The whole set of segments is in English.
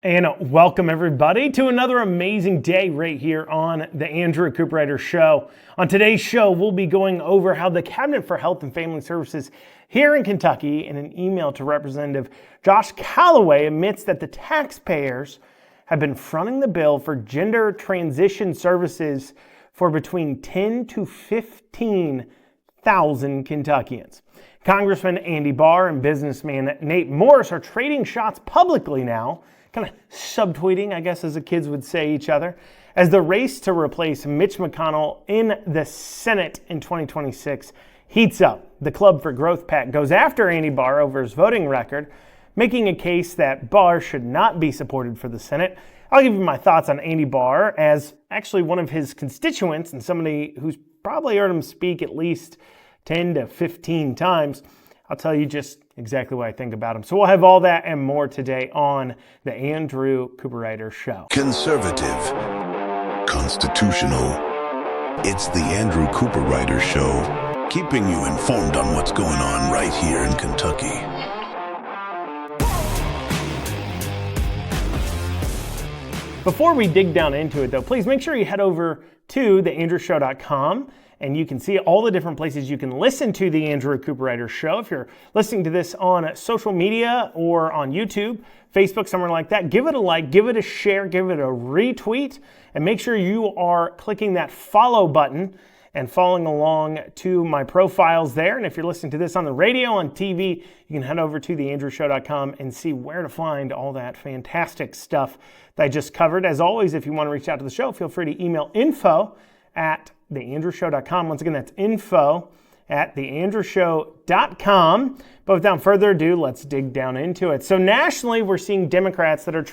And welcome everybody to another amazing day right here on the Andrew Cooperrider Show. On today's show, we'll be going over how the Cabinet for Health and Family Services here in Kentucky, in an email to Representative Josh Callaway, admits that the taxpayers have been fronting the bill for gender transition services for between 10 to 15,000 Kentuckians. Congressman Andy Barr and businessman Nate Morris are trading shots publicly now, kind of subtweeting, I guess, as the kids would say each other, as the race to replace Mitch McConnell in the Senate in 2026 heats up. The Club for Growth PAC goes after Andy Barr over his voting record, making a case that Barr should not be supported for the Senate. I'll give you my thoughts on Andy Barr as actually one of his constituents and somebody who's probably heard him speak at least 10 to 15 times. I'll tell you just exactly what I think about him. So we'll have all that and more today on the Andrew Cooperrider Show. Conservative, constitutional. It's the Andrew Cooperrider Show, keeping you informed on what's going on right here in Kentucky. Before we dig down into it, though, please make sure you head over to theandrewshow.com. And you can see all the different places you can listen to the Andrew Cooperrider Show. If you're listening to this on social media or on YouTube, Facebook, somewhere like that, give it a like, give it a share, give it a retweet, and make sure you are clicking that follow button and following along to my profiles there. And if you're listening to this on the radio, on TV, you can head over to theandrewshow.com and see where to find all that fantastic stuff that I just covered. As always, if you want to reach out to the show, feel free to email info@theandrewshow.com. Once again, that's info@theandrewshow.com. But without further ado, let's dig down into it. So nationally, we're seeing Democrats that are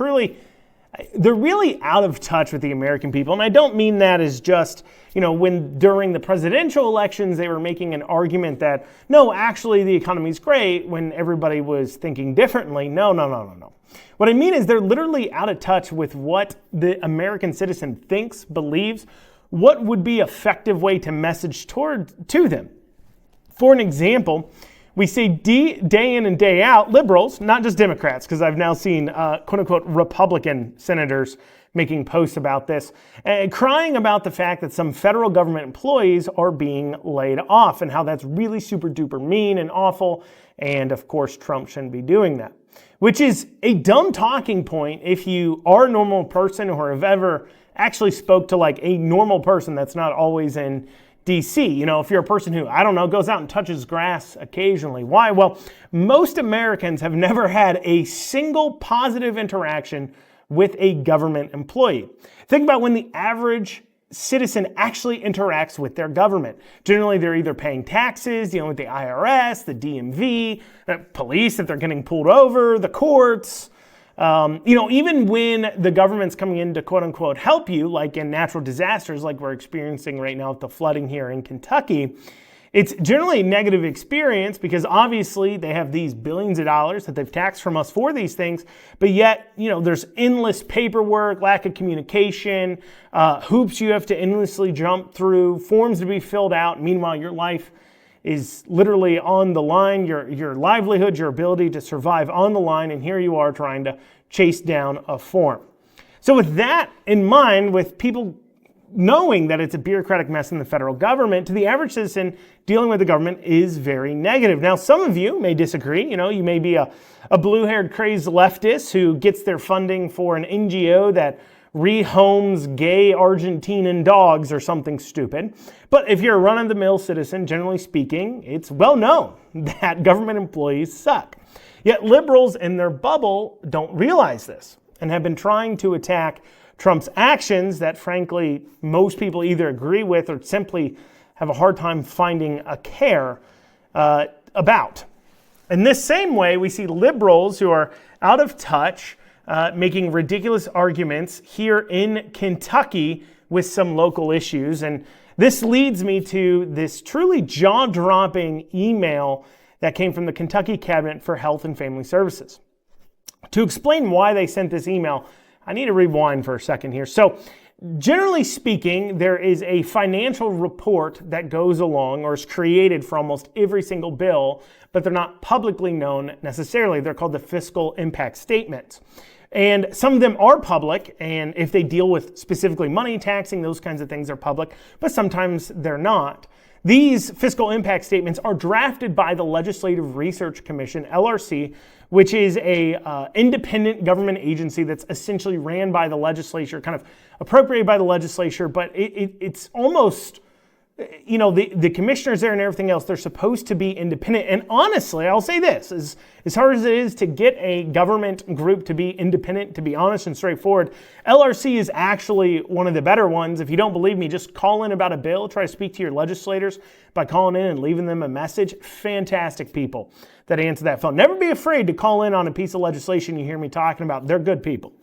they're really out of touch with the American people. And I don't mean that as just, when during the presidential elections, they were making an argument that, no, actually the economy's great, when everybody was thinking differently. No. What I mean is they're literally out of touch with what the American citizen thinks, believes, what would be an effective way to message to them. For an example, we see day in and day out, liberals, not just Democrats, because I've now seen quote-unquote Republican senators making posts about this, crying about the fact that some federal government employees are being laid off and how that's really super duper mean and awful, and of course Trump shouldn't be doing that. Which is a dumb talking point if you are a normal person or have ever actually spoke to like a normal person that's not always in DC. If you're a person who, goes out and touches grass occasionally. Why? Well, most Americans have never had a single positive interaction with a government employee. Think about when the average citizen actually interacts with their government. Generally, they're either paying taxes, with the IRS, the DMV, the police if they're getting pulled over, the courts. Even when the government's coming in to quote unquote help you, like in natural disasters like we're experiencing right now with the flooding here in Kentucky, it's generally a negative experience because obviously they have these billions of dollars that they've taxed from us for these things, but yet, there's endless paperwork, lack of communication, hoops you have to endlessly jump through, forms to be filled out. Meanwhile, your life is literally on the line, your livelihood, your ability to survive on the line, and here you are trying to chase down a form. So with that in mind, with people knowing that it's a bureaucratic mess in the federal government, to the average citizen, dealing with the government is very negative. Now, some of you may disagree. You may be a blue-haired crazed leftist who gets their funding for an NGO that rehomes gay Argentinian dogs or something stupid. But if you're a run-of-the-mill citizen, generally speaking, it's well known that government employees suck. Yet liberals in their bubble don't realize this and have been trying to attack Trump's actions that, frankly, most people either agree with or simply have a hard time finding a care about. In this same way, we see liberals who are out of touch, making ridiculous arguments here in Kentucky with some local issues. And this leads me to this truly jaw-dropping email that came from the Kentucky Cabinet for Health and Family Services. To explain why they sent this email, I need to rewind for a second here. So generally speaking, there is a financial report that goes along or is created for almost every single bill, but they're not publicly known necessarily. They're called the fiscal impact statements. And some of them are public, and if they deal with specifically money taxing, those kinds of things are public, but sometimes they're not. These fiscal impact statements are drafted by the Legislative Research Commission, LRC, which is a independent government agency that's essentially ran by the legislature, kind of appropriated by the legislature, but it's almost, the commissioners there and everything else, they're supposed to be independent. And honestly, I'll say this, as hard as it is to get a government group to be independent, to be honest and straightforward, LRC is actually one of the better ones. If you don't believe me, just call in about a bill, try to speak to your legislators by calling in and leaving them a message. Fantastic people that answer that phone. Never be afraid to call in on a piece of legislation you hear me talking about. They're good people.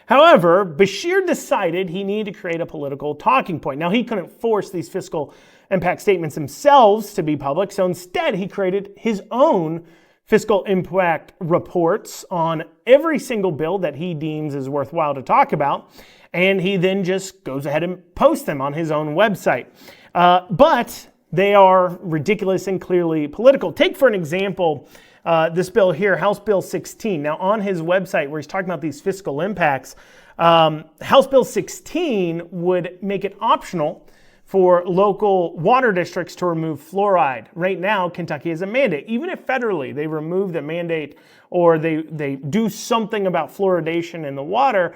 However, Beshear decided he needed to create a political talking point. Now, he couldn't force these fiscal impact statements themselves to be public, so instead he created his own fiscal impact reports on every single bill that he deems is worthwhile to talk about, and he then just goes ahead and posts them on his own website. But they are ridiculous and clearly political. Take, for an example, this bill here, House Bill 16. Now, on his website where he's talking about these fiscal impacts, House Bill 16 would make it optional for local water districts to remove fluoride. Right now, Kentucky has a mandate. Even if federally they remove the mandate or they do something about fluoridation in the water,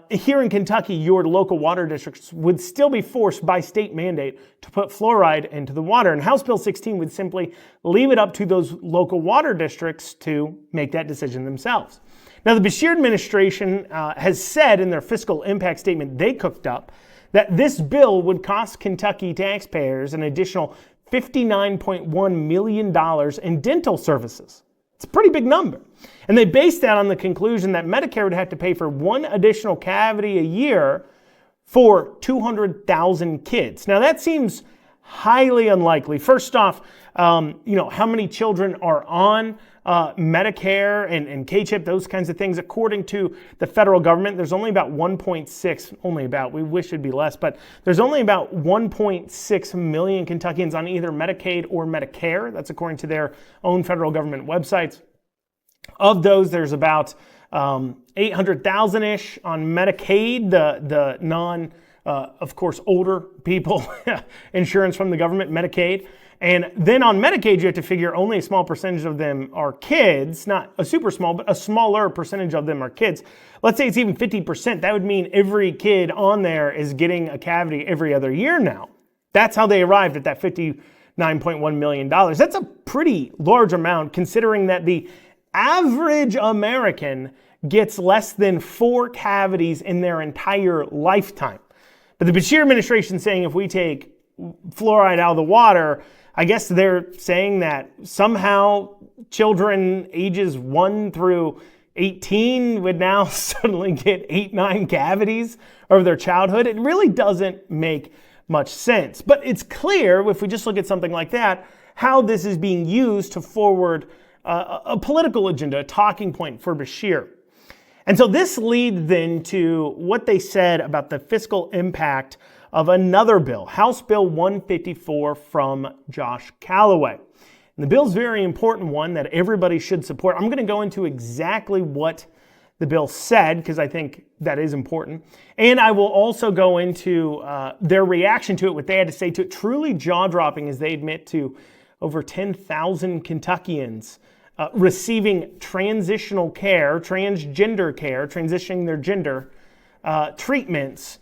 here in Kentucky, your local water districts would still be forced by state mandate to put fluoride into the water. And House Bill 16 would simply leave it up to those local water districts to make that decision themselves. Now, the Beshear administration has said in their fiscal impact statement they cooked up that this bill would cost Kentucky taxpayers an additional $59.1 million in dental services. It's a pretty big number. And they based that on the conclusion that Medicare would have to pay for one additional cavity a year for 200,000 kids. Now, that seems highly unlikely. First off, how many children are on Medicare and K-CHIP, those kinds of things. According to the federal government, there's only about 1.6, we wish it'd be less, but there's only about 1.6 million Kentuckians on either Medicaid or Medicare. That's according to their own federal government websites. Of those, there's about 800,000-ish on Medicaid, the non, of course, older people insurance from the government, Medicaid. And then on Medicaid, you have to figure only a small percentage of them are kids, not a super small, but a smaller percentage of them are kids. Let's say it's even 50%. That would mean every kid on there is getting a cavity every other year now. That's how they arrived at that $59.1 million. That's a pretty large amount considering that the average American gets less than 4 cavities in their entire lifetime. But the Beshear administration is saying if we take fluoride out of the water, I guess they're saying that somehow children ages 1 through 18 would now suddenly get 8-9 cavities over their childhood. It really doesn't make much sense. But it's clear, if we just look at something like that, how this is being used to forward a political agenda, a talking point for Beshear. And so this leads then to what they said about the fiscal impact of another bill, House Bill 154 from Josh Callaway. And the bill's a very important one that everybody should support. I'm going to go into exactly what the bill said because I think that is important. And I will also go into their reaction to it, what they had to say to it. Truly jaw-dropping as they admit to over 10,000 Kentuckians receiving transitional care, transgender care, transitioning their gender treatments,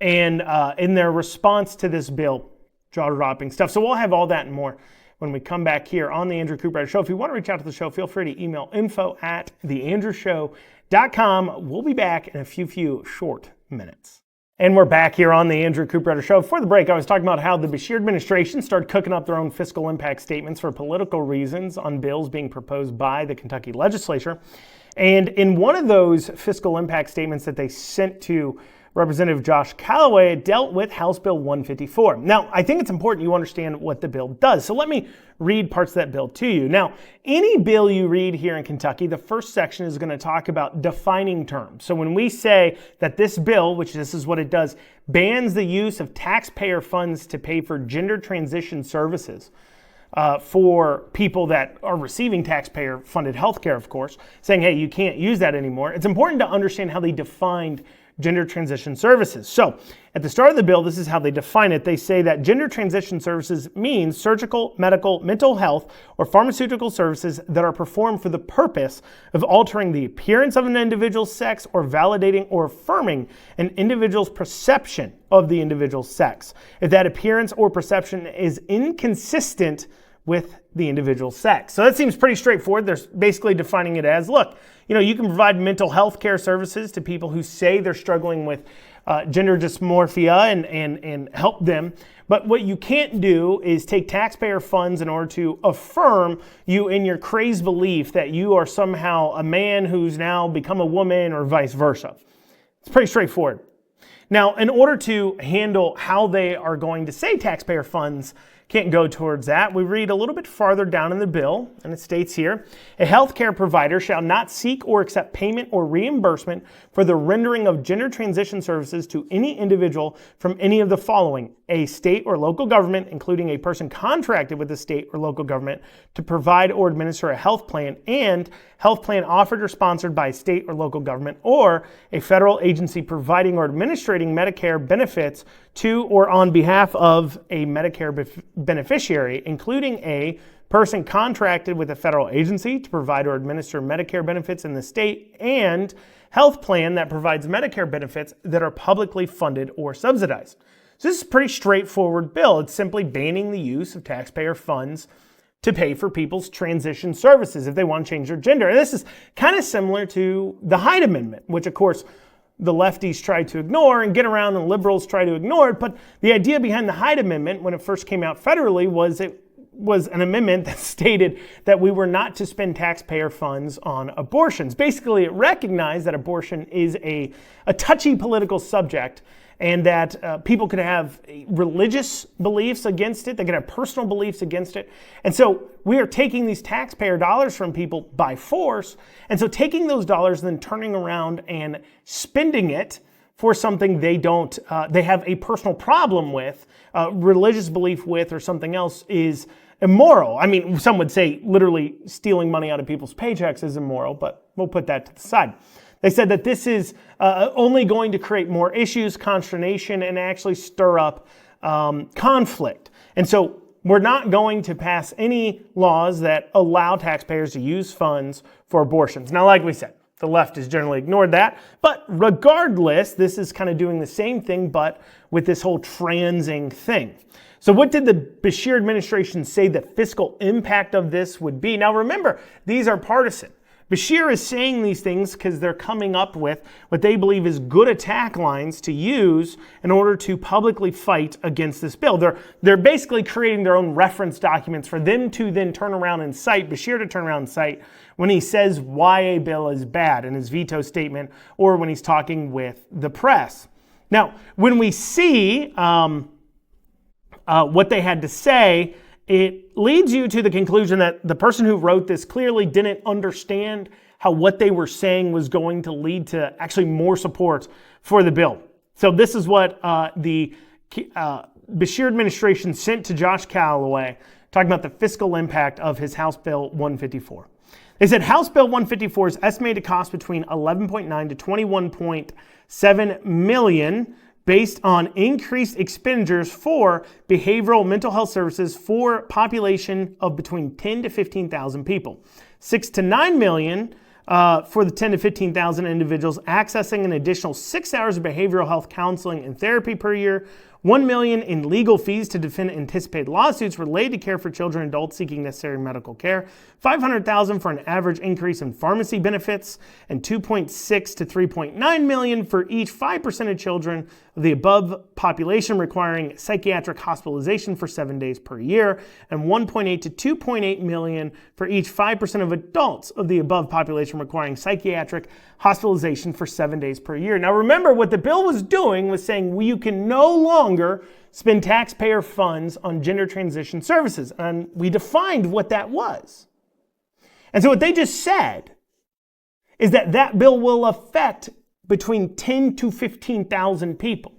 and in their response to this bill, jaw-dropping stuff. So we'll have all that and more when we come back here on The Andrew Cooperrider Show. If you want to reach out to the show, feel free to email info@theandrewshow.com. We'll be back in a few short minutes. And we're back here on The Andrew Cooperrider Show. Before the break, I was talking about how the Beshear administration started cooking up their own fiscal impact statements for political reasons on bills being proposed by the Kentucky legislature. And in one of those fiscal impact statements that they sent to Representative Josh Callaway, dealt with House Bill 154. Now, I think it's important you understand what the bill does. So let me read parts of that bill to you. Now, any bill you read here in Kentucky, the first section is going to talk about defining terms. So when we say that this bill, which this is what it does, bans the use of taxpayer funds to pay for gender transition services, for people that are receiving taxpayer-funded healthcare, of course, saying, hey, you can't use that anymore. It's important to understand how they defined gender transition services. So at the start of the bill, this is how they define it. They say that gender transition services means surgical, medical, mental health, or pharmaceutical services that are performed for the purpose of altering the appearance of an individual's sex or validating or affirming an individual's perception of the individual's sex, if that appearance or perception is inconsistent with the individual's sex. So that seems pretty straightforward. They're basically defining it as, look, you can provide mental health care services to people who say they're struggling with gender dysmorphia and help them. But what you can't do is take taxpayer funds in order to affirm you in your crazed belief that you are somehow a man who's now become a woman or vice versa. It's pretty straightforward. Now, in order to handle how they are going to say taxpayer funds can't go towards that, we read a little bit farther down in the bill, and it states here, a healthcare provider shall not seek or accept payment or reimbursement for the rendering of gender transition services to any individual from any of the following: a state or local government, including a person contracted with the state or local government to provide or administer a health plan, and health plan offered or sponsored by a state or local government, or a federal agency providing or administrating Medicare benefits to or on behalf of a Medicare beneficiary, including a person contracted with a federal agency to provide or administer Medicare benefits in the state, and health plan that provides Medicare benefits that are publicly funded or subsidized. So this is a pretty straightforward bill. It's simply banning the use of taxpayer funds to pay for people's transition services if they want to change their gender. And this is kind of similar to the Hyde Amendment, which of course the lefties try to ignore and get around, and liberals try to ignore it. But the idea behind the Hyde Amendment, when it first came out federally, was it was an amendment that stated that we were not to spend taxpayer funds on abortions. Basically, it recognized that abortion is a touchy political subject, and that people could have religious beliefs against it. They could have personal beliefs against it. And so we are taking these taxpayer dollars from people by force. And so taking those dollars and then turning around and spending it for something they have a personal problem with, religious belief with, or something else is immoral. I mean, some would say literally stealing money out of people's paychecks is immoral, but we'll put that to the side. They said that this is only going to create more issues, consternation, and actually stir up conflict. And so we're not going to pass any laws that allow taxpayers to use funds for abortions. Now, like we said, the left has generally ignored that. But regardless, this is kind of doing the same thing, but with this whole transing thing. So what did the Beshear administration say the fiscal impact of this would be? Now, remember, these are partisan. Beshear is saying these things because they're coming up with what they believe is good attack lines to use in order to publicly fight against this bill. They're basically creating their own reference documents for them to then turn around and cite, Beshear to turn around and cite when he says why a bill is bad in his veto statement or when he's talking with the press. Now, when we see what they had to say, it leads you to the conclusion that the person who wrote this clearly didn't understand how what they were saying was going to lead to actually more support for the bill. So this is what the Beshear administration sent to Josh Calloway, talking about the fiscal impact of his House Bill 154. They said House Bill 154 is estimated to cost between $11.9 to $21.7 million based on increased expenditures for behavioral mental health services for a population of between 10 to 15,000 people. 6 to 9 million for the 10 to 15,000 individuals accessing an additional 6 hours of behavioral health counseling and therapy per year. 1 million in legal fees to defend anticipated lawsuits related to care for children and adults seeking necessary medical care. 500,000 for an average increase in pharmacy benefits, and 2.6 to 3.9 million for each 5% of children of the above population requiring psychiatric hospitalization for 7 days per year, and 1.8 to 2.8 million for each 5% of adults of the above population requiring psychiatric hospitalization for 7 days per year. Now remember, what the bill was doing was saying you can no longer spend taxpayer funds on gender transition services, and we defined what that was. And so what they just said is that that bill will affect between 10 to 15,000 people.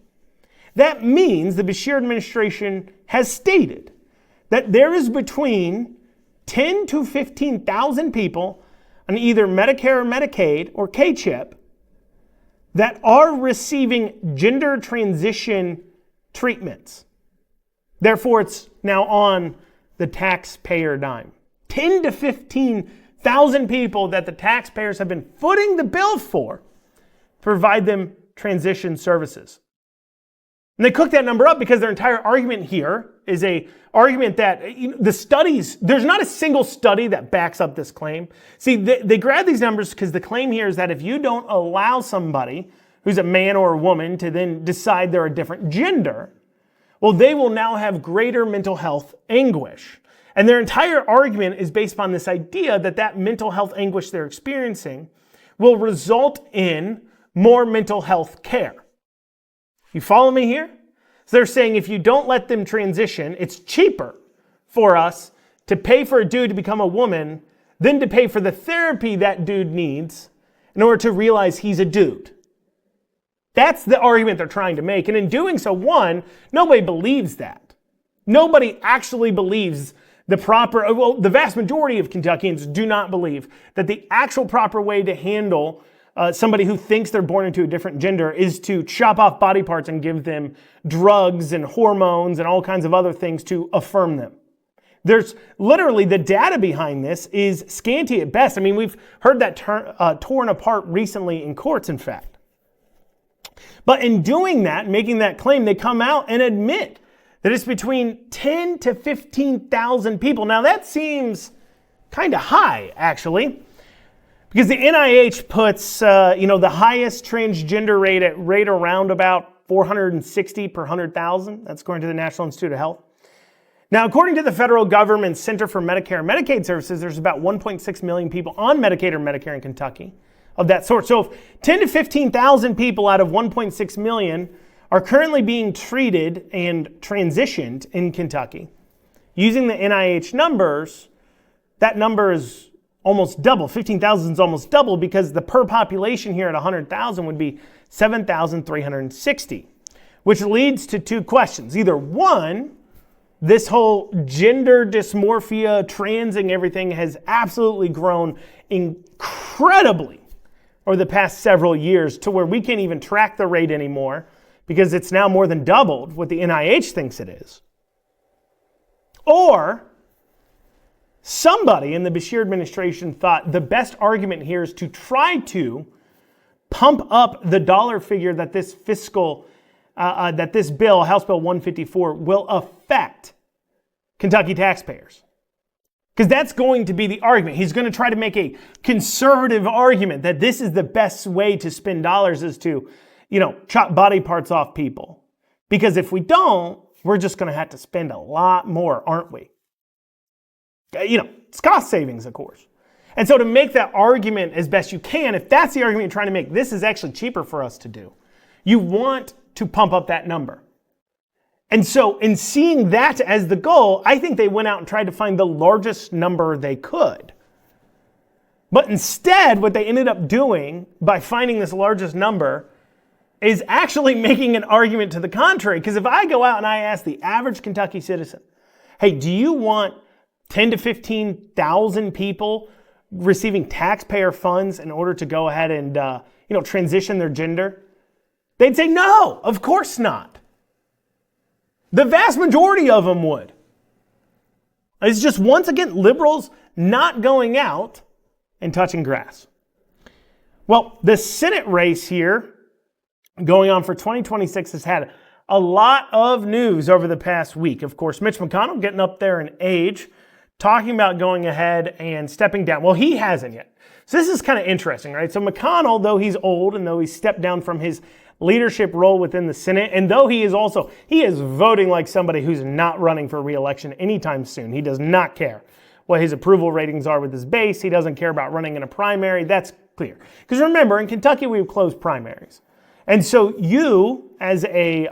That means the Beshear administration has stated that there is between 10 to 15,000 people on either Medicare or Medicaid or K-CHIP that are receiving gender transition treatments. Therefore, it's now on the taxpayer dime. 10 to 15,000 people that the taxpayers have been footing the bill for to provide them transition services. And they cook that number up because their entire argument here is a argument that the studies, there's not a single study that backs up this claim. See, they grab these numbers because the claim here is that if you don't allow somebody who's a man or a woman to then decide they're a different gender, well, they will now have greater mental health anguish. And their entire argument is based upon this idea that that mental health anguish they're experiencing will result in more mental health care. You follow me here? So they're saying if you don't let them transition, it's cheaper for us to pay for a dude to become a woman than to pay for the therapy that dude needs in order to realize he's a dude. That's the argument they're trying to make. And in doing so, one, nobody believes that. Nobody actually believes the vast majority of Kentuckians do not believe that the actual proper way to handle somebody who thinks they're born into a different gender is to chop off body parts and give them drugs and hormones and all kinds of other things to affirm them. There's literally, the data behind this is scanty at best. I mean, we've heard that torn apart recently in courts, in fact. But in doing that, making that claim, they come out and admit that it's between 10 to 15,000 people. Now that seems kind of high, actually. Because the NIH puts, the highest transgender rate at around about 460 per 100,000. That's according to the National Institute of Health. Now, according to the federal government's Center for Medicare and Medicaid Services, there's about 1.6 million people on Medicaid or Medicare in Kentucky of that sort. So if 10 to 15,000 people out of 1.6 million are currently being treated and transitioned in Kentucky, using the NIH numbers, that number is almost double. 15,000 is almost double because the per population here at 100,000 would be 7,360, which leads to two questions. Either one, this whole gender dysmorphia, transing, everything has absolutely grown incredibly over the past several years to where we can't even track the rate anymore because it's now more than doubled what the NIH thinks it is. Or somebody in the Beshear administration thought the best argument here is to try to pump up the dollar figure that this bill, House Bill 154, will affect Kentucky taxpayers. Because that's going to be the argument. He's going to try to make a conservative argument that this is the best way to spend dollars is to, chop body parts off people. Because if we don't, we're just going to have to spend a lot more, aren't we? It's cost savings, of course. And so to make that argument as best you can, if that's the argument you're trying to make, this is actually cheaper for us to do. You want to pump up that number. And so in seeing that as the goal, I think they went out and tried to find the largest number they could. But instead, what they ended up doing by finding this largest number is actually making an argument to the contrary. Because if I go out and I ask the average Kentucky citizen, hey, do you want 10 to 15,000 people receiving taxpayer funds in order to go ahead and transition their gender? They'd say, no, of course not. The vast majority of them would. It's just, once again, liberals not going out and touching grass. Well, the Senate race here going on for 2026 has had a lot of news over the past week. Of course, Mitch McConnell getting up there in age, talking about going ahead and stepping down. Well, he hasn't yet. So this is kind of interesting, right? So McConnell, though he's old and though he's stepped down from his leadership role within the Senate, and though he is voting like somebody who's not running for re-election anytime soon. He does not care what his approval ratings are with his base. He doesn't care about running in a primary. That's clear. Because remember, in Kentucky, we've closed primaries. And so you, as a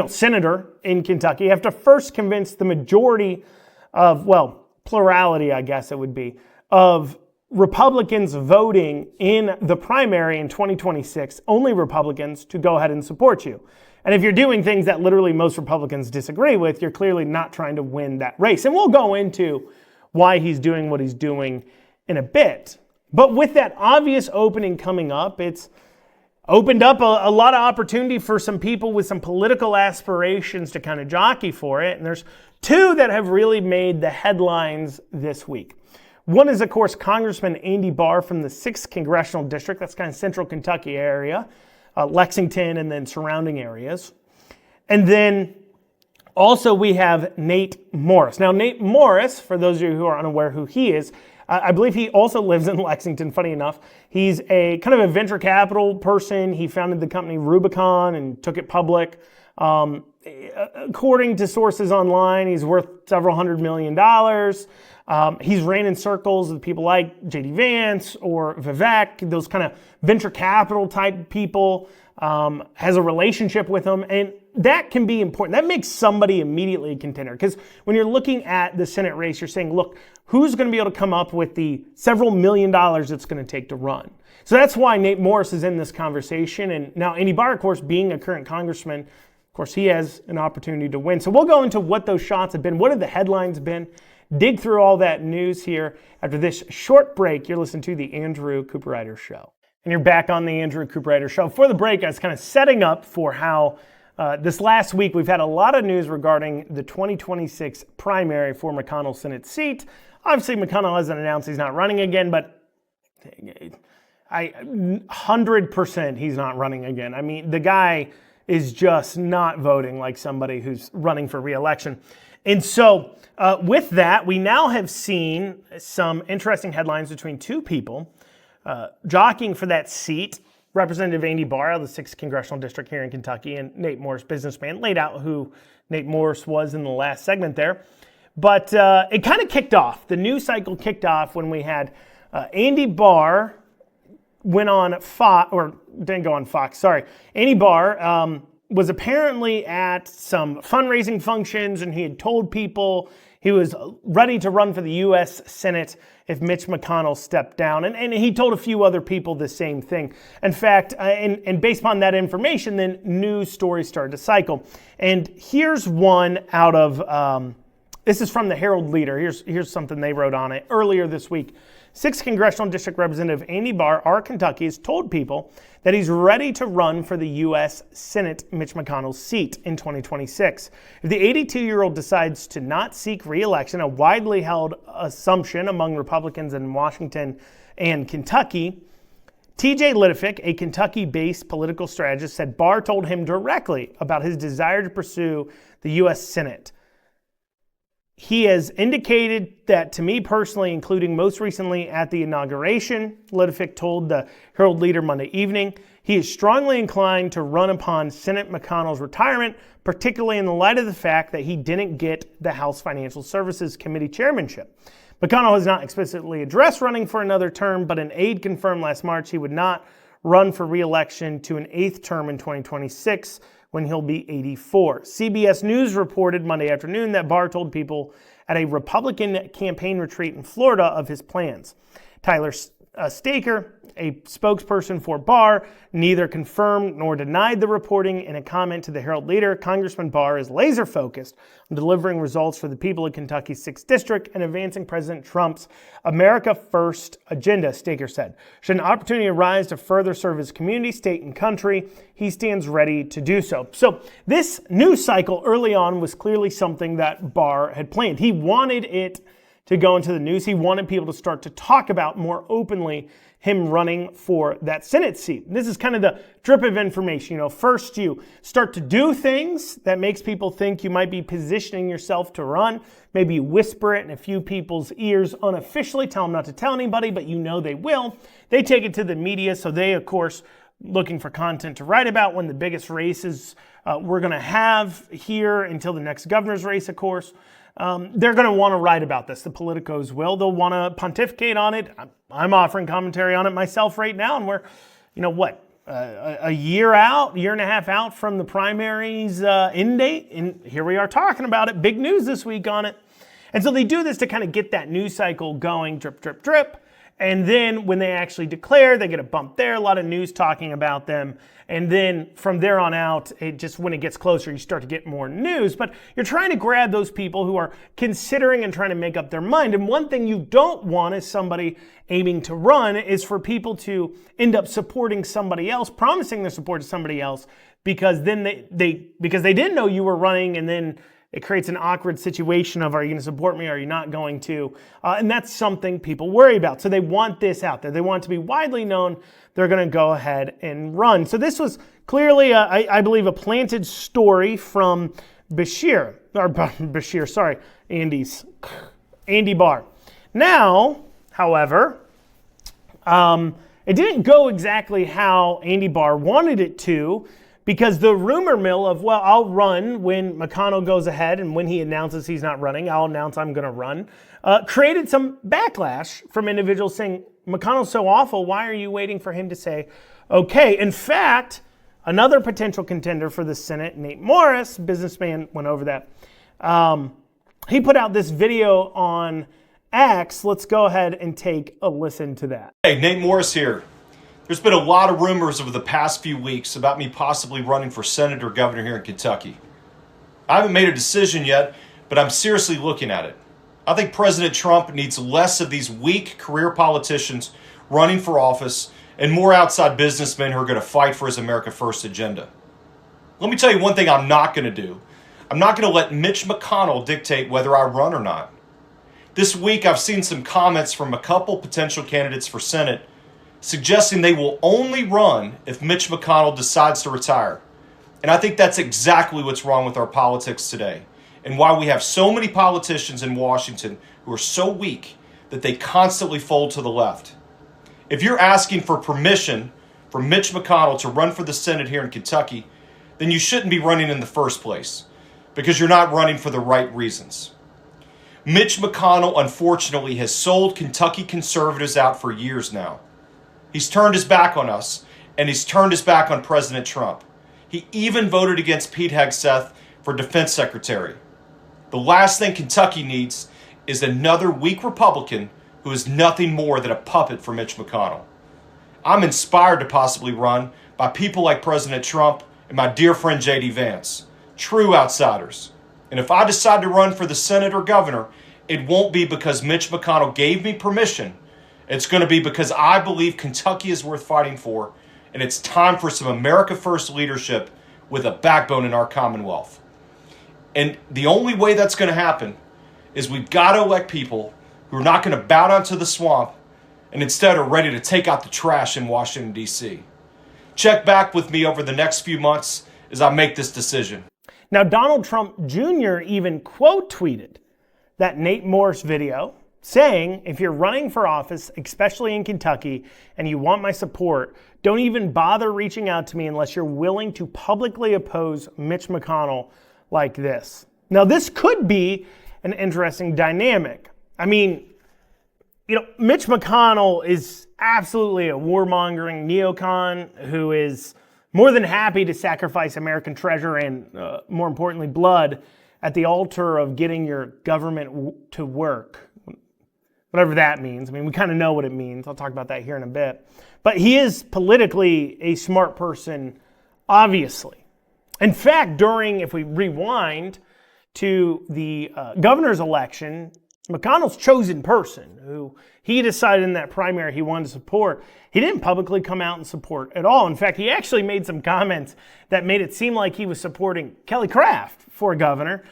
senator in Kentucky, have to first convince the majority of, plurality, I guess it would be, of Republicans voting in the primary in 2026, only Republicans, to go ahead and support you. And if you're doing things that literally most Republicans disagree with, you're clearly not trying to win that race. And we'll go into why he's doing what he's doing in a bit. But with that obvious opening coming up, it's opened up a lot of opportunity for some people with some political aspirations to kind of jockey for it. And there's two that have really made the headlines this week. One is, of course, Congressman Andy Barr from the 6th Congressional District. That's kind of central Kentucky area. Lexington and then surrounding areas. And then also we have Nate Morris. Now, Nate Morris, for those of you who are unaware who he is, I believe he also lives in Lexington, funny enough. He's a kind of a venture capital person. He founded the company Rubicon and took it public. According to sources online, he's worth several $100 million. He's ran in circles with people like J.D. Vance or Vivek, those kind of venture capital type people, has a relationship with them. And that can be important. That makes somebody immediately a contender. Because when you're looking at the Senate race, you're saying, look, who's going to be able to come up with the several $1 million it's going to take to run? So that's why Nate Morris is in this conversation. And now Andy Barr, of course, being a current congressman, of course, he has an opportunity to win. So we'll go into what those shots have been. What have the headlines been? Dig through all that news here. After this short break, you're listening to the Andrew Cooperrider Show. And you're back on the Andrew Cooperrider Show. For the break, I was kind of setting up for how this last week we've had a lot of news regarding the 2026 primary for McConnell's Senate seat. Obviously, McConnell hasn't announced he's not running again, but 100% he's not running again. I mean, the guy is just not voting like somebody who's running for re-election. And so with that, we now have seen some interesting headlines between two people jockeying for that seat. Representative Andy Barr of the 6th Congressional District here in Kentucky and Nate Morris, businessman, laid out who Nate Morris was in the last segment there. But it kind of kicked off. The news cycle kicked off when we had Andy Barr went on Fox, or didn't go on Fox, sorry. Andy Barr was apparently at some fundraising functions, and he had told people he was ready to run for the U.S. Senate if Mitch McConnell stepped down. And he told a few other people the same thing. In fact, and based upon that information, then news stories started to cycle. And here's one out of, this is from the Herald Leader. Here's something they wrote on it earlier this week. 6th Congressional District Representative Andy Barr, R. Kentucky, has told people that he's ready to run for the U.S. Senate Mitch McConnell's seat in 2026. If the 82-year-old decides to not seek re-election, a widely held assumption among Republicans in Washington and Kentucky, T.J. Littifick, a Kentucky-based political strategist, said Barr told him directly about his desire to pursue the U.S. Senate. He has indicated that to me personally, including most recently at the inauguration, Littifick told the Herald Leader Monday evening, he is strongly inclined to run upon Senate McConnell's retirement, particularly in the light of the fact that he didn't get the House Financial Services Committee chairmanship. McConnell has not explicitly addressed running for another term, but an aide confirmed last March he would not run for re-election to an 8th term in 2026, when he'll be 84. CBS News reported Monday afternoon that Barr told people at a Republican campaign retreat in Florida of his plans. Tyler Staker, a spokesperson for Barr, neither confirmed nor denied the reporting. In a comment to the Herald Leader, Congressman Barr is laser focused on delivering results for the people of Kentucky's 6th District and advancing President Trump's America First agenda, Staker said. Should an opportunity arise to further serve his community, state, and country, he stands ready to do so. So this news cycle early on was clearly something that Barr had planned. He wanted it to go into the news. He wanted people to start to talk about more openly him running for that Senate seat. This is kind of the drip of information. You know, first you start to do things that makes people think you might be positioning yourself to run. Maybe you whisper it in a few people's ears unofficially, tell them not to tell anybody, but you know they will. They take it to the media, so they, of course, looking for content to write about when the biggest races we're going to have here until the next governor's race, of course. They're going to want to write about this. The politicos will. They'll want to pontificate on it. I'm offering commentary on it myself right now, and we're, a year and a half out from the primaries end date, and here we are talking about it. Big news this week on it. And so they do this to kind of get that news cycle going, drip, drip, drip. And then when they actually declare, they get a bump there, a lot of news talking about them. And then from there on out, when it gets closer, you start to get more news. But you're trying to grab those people who are considering and trying to make up their mind. And one thing you don't want as somebody aiming to run is for people to end up supporting somebody else, promising their support to somebody else, because then because they didn't know you were running, and then it creates an awkward situation of, are you going to support me? Are you not going to? And that's something people worry about. So they want this out there. They want it to be widely known. They're going to go ahead and run. So this was clearly, I believe, a planted story from Andy Barr. Now, however, it didn't go exactly how Andy Barr wanted it to, because the rumor mill of, well, I'll run when McConnell goes ahead, and when he announces he's not running, I'll announce I'm going to run, created some backlash from individuals saying, McConnell's so awful, why are you waiting for him to say, okay? In fact, another potential contender for the Senate, Nate Morris, businessman, went over that. He put out this video on X. Let's go ahead and take a listen to that. Hey, Nate Morris here. There's been a lot of rumors over the past few weeks about me possibly running for Senate or governor here in Kentucky. I haven't made a decision yet, but I'm seriously looking at it. I think President Trump needs less of these weak career politicians running for office and more outside businessmen who are going to fight for his America First agenda. Let me tell you one thing I'm not going to do. I'm not going to let Mitch McConnell dictate whether I run or not. This week, I've seen some comments from a couple potential candidates for Senate suggesting they will only run if Mitch McConnell decides to retire. And I think that's exactly what's wrong with our politics today, and why we have so many politicians in Washington who are so weak that they constantly fold to the left. If you're asking for permission for Mitch McConnell to run for the Senate here in Kentucky, then you shouldn't be running in the first place, because you're not running for the right reasons. Mitch McConnell, unfortunately, has sold Kentucky conservatives out for years now. He's turned his back on us, and he's turned his back on President Trump. He even voted against Pete Hegseth for defense secretary. The last thing Kentucky needs is another weak Republican who is nothing more than a puppet for Mitch McConnell. I'm inspired to possibly run by people like President Trump and my dear friend J.D. Vance, true outsiders. And if I decide to run for the Senate or governor, it won't be because Mitch McConnell gave me permission. It's going to be because I believe Kentucky is worth fighting for, and it's time for some America First leadership with a backbone in our Commonwealth. And the only way that's going to happen is we've got to elect people who are not going to bow down to the swamp and instead are ready to take out the trash in Washington, D.C. Check back with me over the next few months as I make this decision. Now, Donald Trump Jr. even quote tweeted that Nate Morris video saying, if you're running for office, especially in Kentucky, and you want my support, don't even bother reaching out to me unless you're willing to publicly oppose Mitch McConnell like this. Now, this could be an interesting dynamic. I mean, Mitch McConnell is absolutely a warmongering neocon who is more than happy to sacrifice American treasure and, more importantly, blood at the altar of getting your government to work. Whatever that means. I mean, we kind of know what it means. I'll talk about that here in a bit. But he is politically a smart person, obviously. In fact, if we rewind to the governor's election, McConnell's chosen person, who he decided in that primary he wanted to support, he didn't publicly come out and support at all. In fact, he actually made some comments that made it seem like he was supporting Kelly Craft for governor.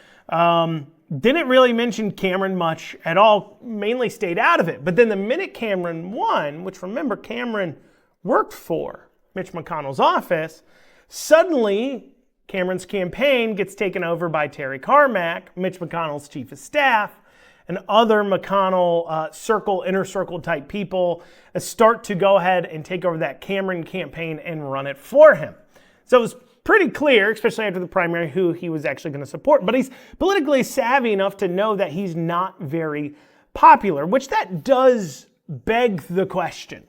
Didn't really mention Cameron much at all, mainly stayed out of it. But then the minute Cameron won, which remember Cameron worked for Mitch McConnell's office, suddenly Cameron's campaign gets taken over by Terry Carmack, Mitch McConnell's chief of staff, and other McConnell inner circle type people start to go ahead and take over that Cameron campaign and run it for him. So it was pretty clear, especially after the primary, who he was actually going to support. But he's politically savvy enough to know that he's not very popular, which that does beg the question.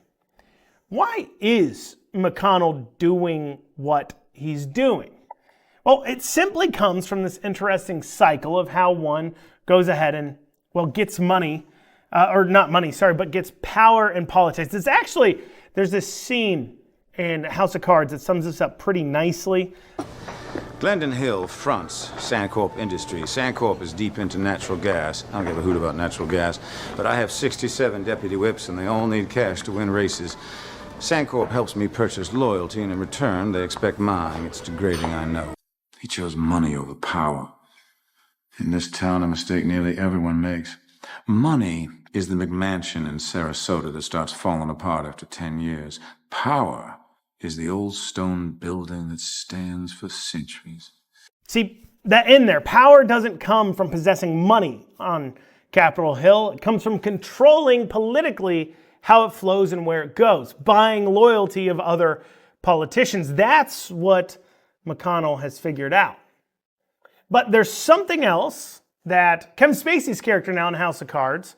Why is McConnell doing what he's doing? Well, it simply comes from this interesting cycle of how one goes ahead and, gets money or not money, sorry, but gets power in politics. It's actually, there's this scene in House of Cards that sums this up pretty nicely. Glendon Hill fronts Sandcorp Industries. Sandcorp is deep into natural gas. I don't give a hoot about natural gas, but I have 67 deputy whips and they all need cash to win races. Sandcorp helps me purchase loyalty, and in return, they expect mine. It's degrading, I know. He chose money over power. In this town, a mistake nearly everyone makes. Money is the McMansion in Sarasota that starts falling apart after 10 years. Power is the old stone building that stands for centuries. See, that in there, power doesn't come from possessing money on Capitol Hill. It comes from controlling politically how it flows and where it goes, buying loyalty of other politicians. That's what McConnell has figured out. But there's something else that Kevin Spacey's character now in House of Cards,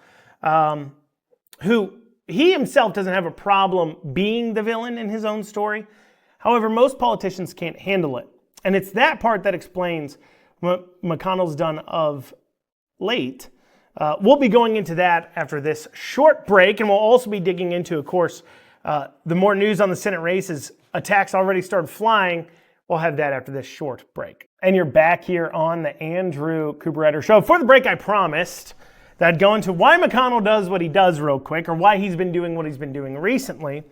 who he himself doesn't have a problem being the villain in his own story. However, most politicians can't handle it. And it's that part that explains what McConnell's done of late. We'll be going into that after this short break, and we'll also be digging into, of course, the more news on the Senate races. Attacks already started flying. We'll have that after this short break. And you're back here on the Andrew Cooperrider Show. For the break, I promised that I'd go into why McConnell does what he does real quick, or why he's been doing what he's been doing recently.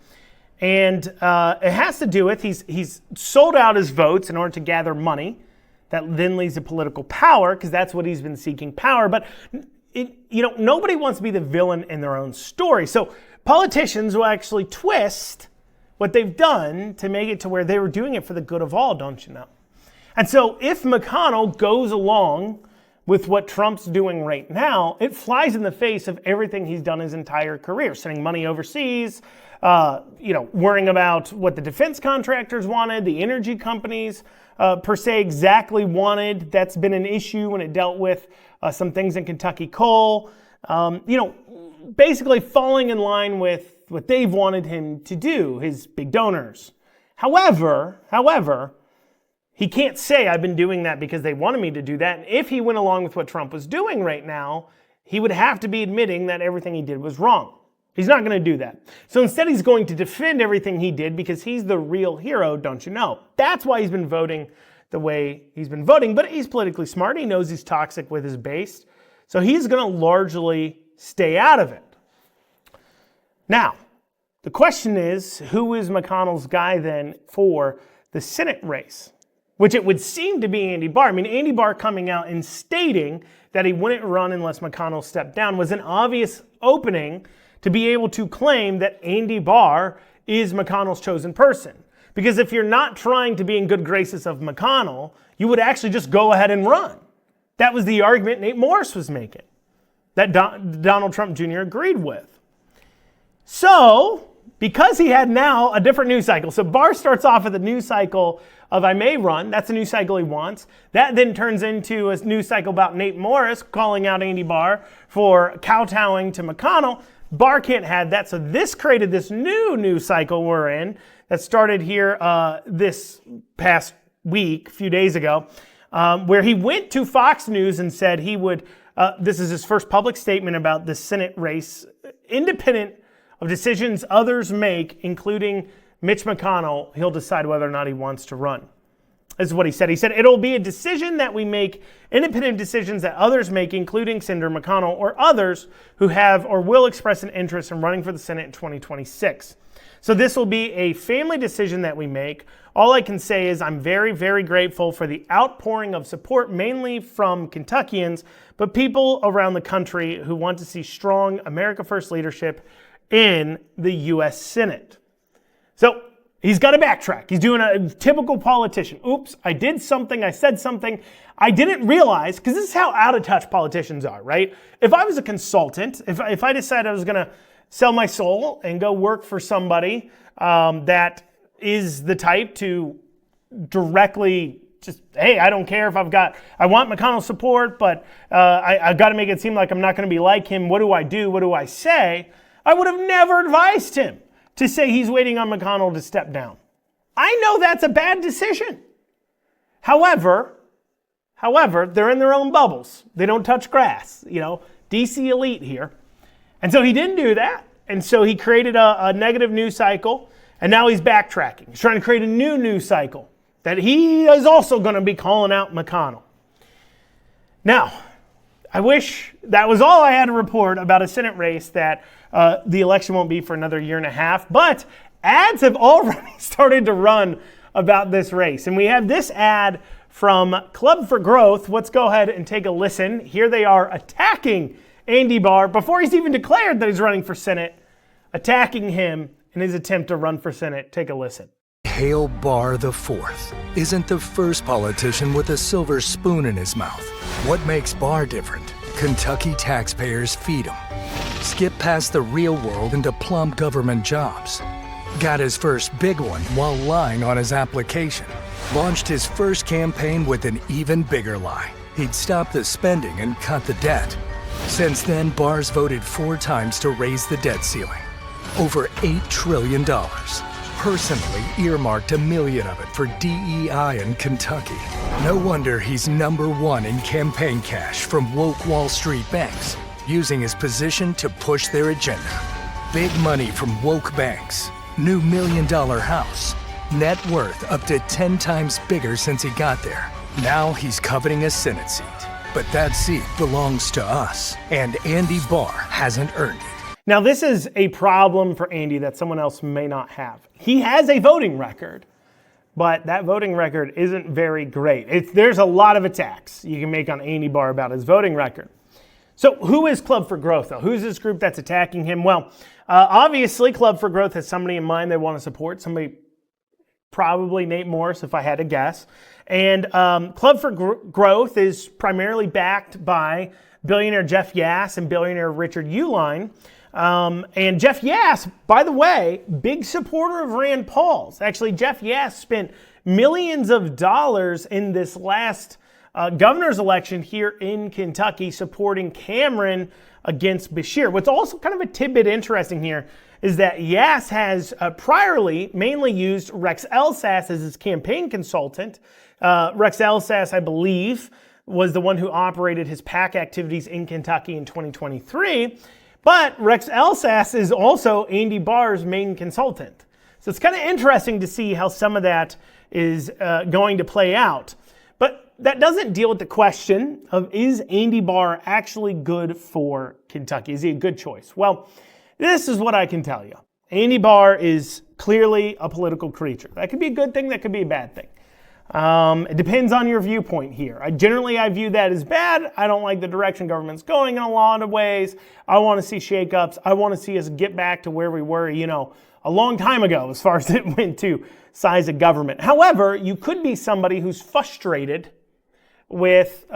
And it has to do with he's sold out his votes in order to gather money that then leads to political power, because that's what he's been seeking, power. But nobody wants to be the villain in their own story. So politicians will actually twist what they've done to make it to where they were doing it for the good of all, don't you know? And so if McConnell goes along with what Trump's doing right now, it flies in the face of everything he's done his entire career, sending money overseas, worrying about what the defense contractors wanted, the energy companies per se exactly wanted. That's been an issue when it dealt with some things in Kentucky coal. Basically falling in line with what they've wanted him to do, his big donors. However, he can't say I've been doing that because they wanted me to do that. And if he went along with what Trump was doing right now, he would have to be admitting that everything he did was wrong. He's not going to do that. So instead, he's going to defend everything he did because he's the real hero, don't you know? That's why he's been voting the way he's been voting. But he's politically smart. He knows he's toxic with his base. So he's going to largely stay out of it. Now, the question is, who is McConnell's guy then for the Senate race? Which it would seem to be Andy Barr. I mean, Andy Barr coming out and stating that he wouldn't run unless McConnell stepped down was an obvious opening to be able to claim that Andy Barr is McConnell's chosen person. Because if you're not trying to be in good graces of McConnell, you would actually just go ahead and run. That was the argument Nate Morris was making, that Donald Trump Jr. agreed with. So, because he had now a different news cycle, so Barr starts off with a news cycle of I may run, that's the news cycle he wants. That then turns into a news cycle about Nate Morris calling out Andy Barr for kowtowing to McConnell. Barr can't have that, so this created this new news cycle we're in that started here this past week, a few days ago, where he went to Fox News and said he would, this is his first public statement about the Senate race, independent of decisions others make, including Mitch McConnell, he'll decide whether or not he wants to run. This is what he said. He said, it'll be a decision that we make, independent decisions that others make, including Senator McConnell or others who have or will express an interest in running for the Senate in 2026. So this will be a family decision that we make. All I can say is I'm very, very grateful for the outpouring of support, mainly from Kentuckians, but people around the country who want to see strong America First leadership in the U.S. Senate. So he's got to backtrack. He's doing a typical politician. Oops, I did something, I said something. I didn't realize, because this is how out of touch politicians are, right? If I was a consultant, if I decided I was going to sell my soul and go work for somebody that is the type to directly just, hey, I don't care if I want McConnell's support, but I've got to make it seem like I'm not going to be like him. What do I do? What do I say? I would have never advised him to say he's waiting on McConnell to step down. I know that's a bad decision. However, they're in their own bubbles. They don't touch grass, DC elite here. And so he didn't do that. And so he created a negative news cycle. And now he's backtracking. He's trying to create a new news cycle that he is also going to be calling out McConnell. Now, I wish that was all I had to report about a Senate race that the election won't be for another year and a half. But ads have already started to run about this race. And we have this ad from Club for Growth. Let's go ahead and take a listen. Here they are attacking Andy Barr before he's even declared that he's running for Senate, attacking him in his attempt to run for Senate. Take a listen. Hail Barr IV isn't the first politician with a silver spoon in his mouth. What makes Barr different? Kentucky taxpayers feed him. Skip past the real world into plump government jobs. Got his first big one while lying on his application. Launched his first campaign with an even bigger lie. He'd stop the spending and cut the debt. Since then, Barr's voted 4 times to raise the debt ceiling. Over $8 trillion. Personally earmarked $1 million of it for DEI in Kentucky. No wonder he's #1 in campaign cash from woke Wall Street banks, using his position to push their agenda. Big money from woke banks. New $1 million house. Net worth up to 10 times bigger since he got there. Now he's coveting a Senate seat. But that seat belongs to us, and Andy Barr hasn't earned it. Now, this is a problem for Andy that someone else may not have. He has a voting record, but that voting record isn't very great. There's a lot of attacks you can make on Andy Barr about his voting record. So who is Club for Growth, though? Who's this group that's attacking him? Well, obviously, Club for Growth has somebody in mind they want to support, somebody probably Nate Morris, if I had to guess. And Club for Growth is primarily backed by billionaire Jeff Yass and billionaire Richard Uihlein. And Jeff Yass, by the way, big supporter of Rand Paul's. Actually, Jeff Yass spent millions of dollars in this last governor's election here in Kentucky supporting Cameron against Beshear. What's also kind of a tidbit interesting here is that Yass has priorly mainly used Rex Elsas as his campaign consultant. Rex Elsas, I believe, was the one who operated his PAC activities in Kentucky in 2023. But Rex Elsas is also Andy Barr's main consultant. So it's kind of interesting to see how some of that is going to play out. But that doesn't deal with the question of, is Andy Barr actually good for Kentucky? Is he a good choice? Well, this is what I can tell you. Andy Barr is clearly a political creature. That could be a good thing, that could be a bad thing. It depends on your viewpoint here. I view that as bad. I don't like the direction government's going in a lot of ways. I want to see shakeups. I want to see us get back to where we were, a long time ago as far as it went to size of government. However, you could be somebody who's frustrated with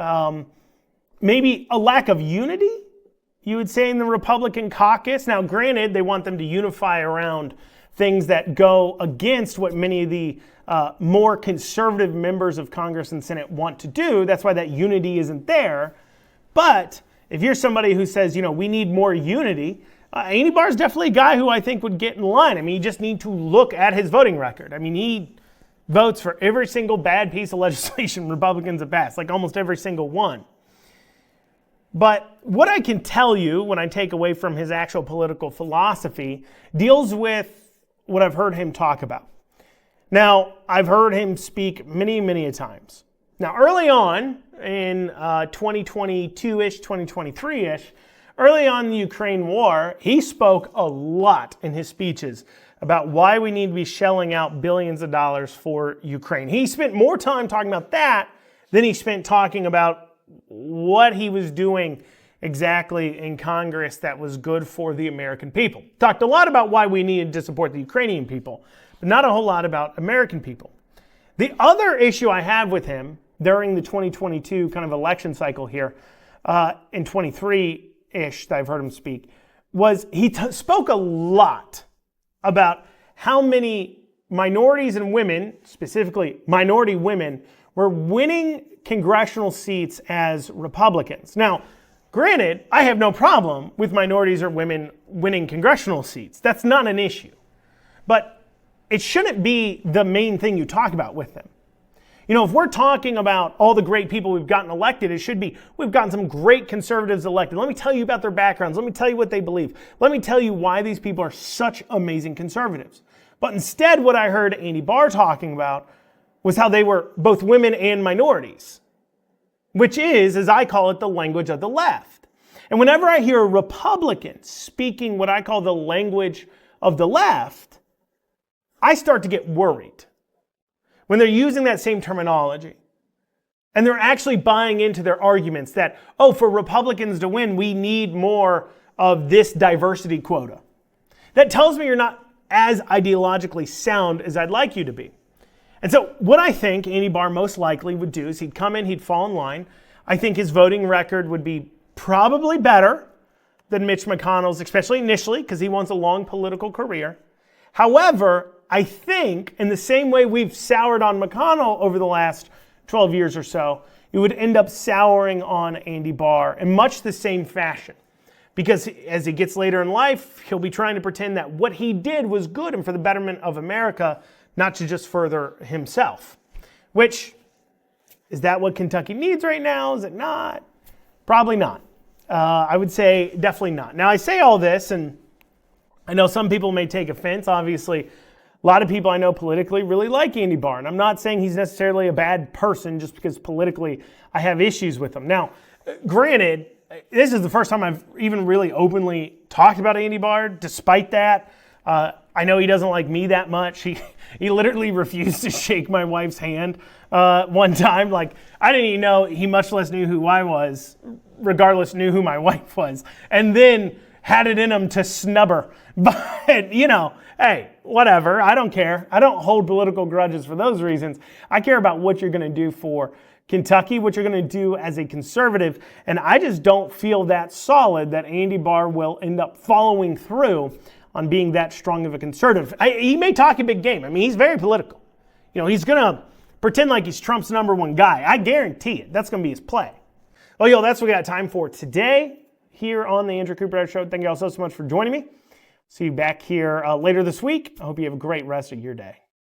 maybe a lack of unity, you would say, in the Republican caucus. Now, granted, they want them to unify around things that go against what many of the more conservative members of Congress and Senate want to do. That's why that unity isn't there. But if you're somebody who says, we need more unity, Andy Barr is definitely a guy who I think would get in line. I mean, you just need to look at his voting record. I mean, he votes for every single bad piece of legislation Republicans have passed, like almost every single one. But what I can tell you when I take away from his actual political philosophy deals with what I've heard him talk about. Now, I've heard him speak many, many a times. Now, early on in 2022-ish, 2023-ish, early on in the Ukraine war, he spoke a lot in his speeches about why we need to be shelling out billions of dollars for Ukraine. He spent more time talking about that than he spent talking about what he was doing exactly in Congress that was good for the American people. Talked a lot about why we needed to support the Ukrainian people, but not a whole lot about American people. The other issue I have with him during the 2022 kind of election cycle here, in 23-ish that I've heard him speak, was he spoke a lot about how many minorities and women, specifically minority women, were winning congressional seats as Republicans. Now, granted, I have no problem with minorities or women winning congressional seats. That's not an issue. But it shouldn't be the main thing you talk about with them. You know, if we're talking about all the great people we've gotten elected, it should be we've gotten some great conservatives elected. Let me tell you about their backgrounds. Let me tell you what they believe. Let me tell you why these people are such amazing conservatives. But instead, what I heard Andy Barr talking about was how they were both women and minorities, which is, as I call it, the language of the left. And whenever I hear a Republican speaking what I call the language of the left, I start to get worried when they're using that same terminology. And they're actually buying into their arguments that, oh, for Republicans to win, we need more of this diversity quota. That tells me you're not as ideologically sound as I'd like you to be. And so what I think Andy Barr most likely would do is he'd come in, he'd fall in line. I think his voting record would be probably better than Mitch McConnell's, especially initially, because he wants a long political career. However, I think in the same way we've soured on McConnell over the last 12 years or so, you would end up souring on Andy Barr in much the same fashion. Because as he gets later in life, he'll be trying to pretend that what he did was good and for the betterment of America, not to just further himself. Which, is that what Kentucky needs right now? Is it not? Probably not. I would say definitely not. Now I say all this, and I know some people may take offense. Obviously, a lot of people I know politically really like Andy Barr, and I'm not saying he's necessarily a bad person just because politically I have issues with him. Now, granted, this is the first time I've even really openly talked about Andy Barr. Despite that, I know he doesn't like me that much. He literally refused to shake my wife's hand one time. Like, I didn't even know he much less knew who I was, regardless knew who my wife was. And then had it in him to snub her. But, you know, hey, whatever. I don't care. I don't hold political grudges for those reasons. I care about what you're going to do for Kentucky, what you're going to do as a conservative. And I just don't feel that solid that Andy Barr will end up following through on being that strong of a conservative. He may talk a big game. I mean, he's very political. You know, he's going to pretend like he's Trump's number one guy. I guarantee it. That's going to be his play. Well, yo, that's what we got time for today here on the Andrew Cooperrider Show. Thank you all so much for joining me. See you back here later this week. I hope you have a great rest of your day.